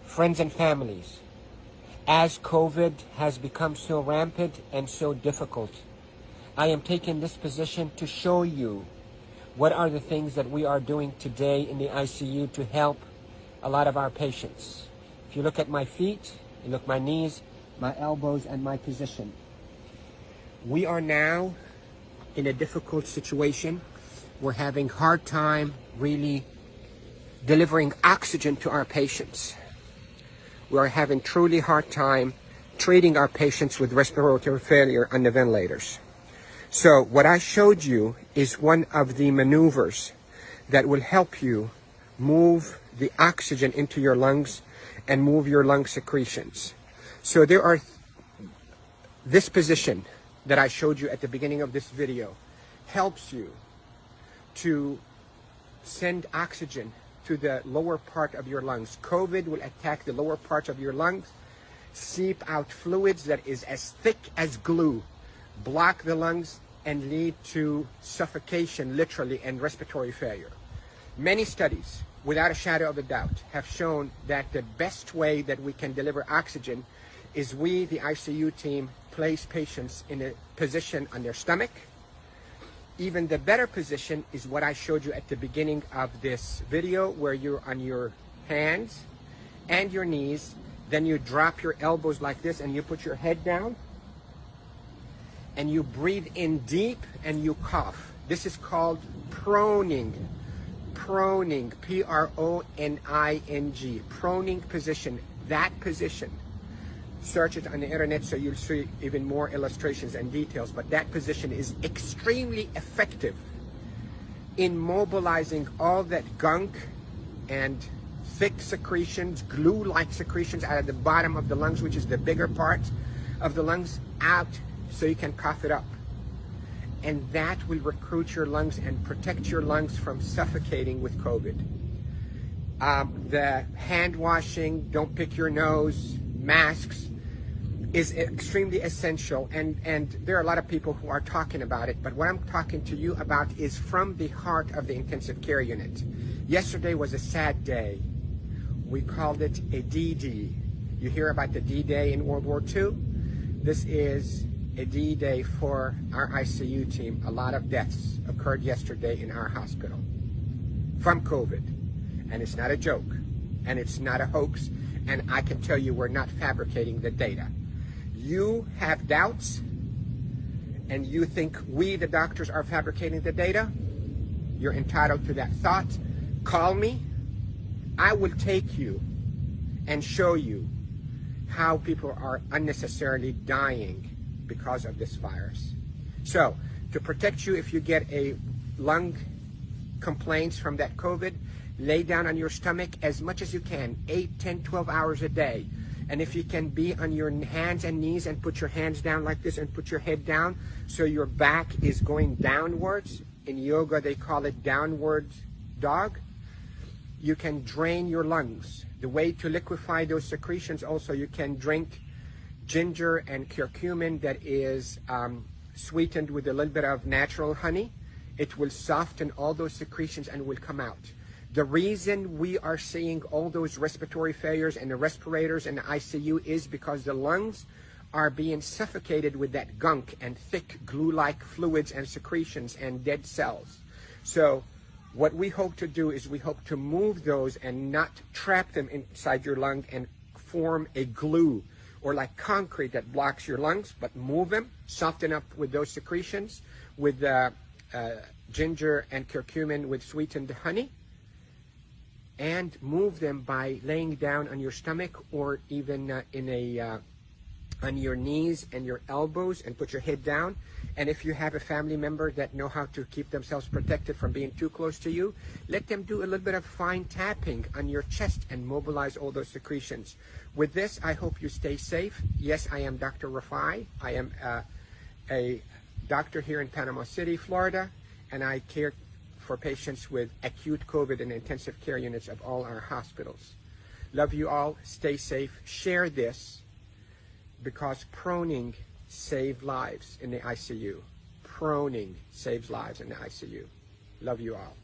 Friends and families, as COVID has become so rampant and so difficult, I am taking this position to show you what are the things that we are doing today in the ICU to help a lot of our patients. If you look at my feet, you look at my knees, my elbows, and my position. We are now in a difficult situation. We're having a hard time really delivering oxygen to our patients. We are having truly hard time treating our patients with respiratory failure on the ventilators. So what I showed you is one of the maneuvers that will help you move the oxygen into your lungs and move your lung secretions. So there are this position that I showed you at the beginning of this video helps you to send oxygen to the lower part of your lungs. COVID will attack the lower part of your lungs, seep out fluids that is as thick as glue, block the lungs, and lead to suffocation, literally, and respiratory failure. Many studies, without a shadow of a doubt, have shown that the best way that we can deliver oxygen is we, the ICU team, place patients in a position on their stomach. Even the better position is what I showed you at the beginning of this video, where you're on your hands and your knees, then you drop your elbows like this and you put your head down and you breathe in deep and you cough. This is called proning. Proning, P-R-O-N-I-N-G, proning position. That position, search it on the internet so you'll see even more illustrations and details, but that position is extremely effective in mobilizing all that gunk and thick secretions, glue-like secretions out of the bottom of the lungs, which is the bigger part of the lungs, out so you can cough it up. And that will recruit your lungs and protect your lungs from suffocating with COVID. The hand washing, don't pick your nose, masks is extremely essential, and there are a lot of people who are talking about it, but what I'm talking to you about is from the heart of the intensive care unit. Yesterday was a sad day. We called it a D-Day. You hear about the D-Day in World War II? This is a D-Day for our ICU team. A lot of deaths occurred yesterday in our hospital from COVID, and it's not a joke, and it's not a hoax, and I can tell you we're not fabricating the data. You have doubts, and you think we, the doctors, are fabricating the data. You're entitled to that thought. Call me. I will take you and show you how people are unnecessarily dying because of this virus. So, to protect you if you get a lung complaints from that COVID, lay down on your stomach as much as you can, 8, 10, 12 hours a day. And if you can be on your hands and knees and put your hands down like this and put your head down so your back is going downwards. In yoga, they call it downward dog. You can drain your lungs. The way to liquefy those secretions also, you can drink ginger and curcumin that is sweetened with a little bit of natural honey. It will soften all those secretions and will come out. The reason we are seeing all those respiratory failures and the respirators in the ICU is because the lungs are being suffocated with that gunk and thick glue-like fluids and secretions and dead cells. So what we hope to do is we hope to move those and not trap them inside your lung and form a glue or like concrete that blocks your lungs, but move them, soften up with those secretions with ginger and curcumin with sweetened honey, and move them by laying down on your stomach or even on your knees and your elbows and put your head down. And if you have a family member that know how to keep themselves protected from being too close to you, let them do a little bit of fine tapping on your chest and mobilize all those secretions. With this, I hope you stay safe. Yes, I am Dr. Rafai. I am a doctor here in Panama City, Florida, and I care for patients with acute COVID and intensive care units of all our hospitals. Love you all. Stay safe. Share this because proning saves lives in the ICU. proning saves lives in the ICU. Love you all.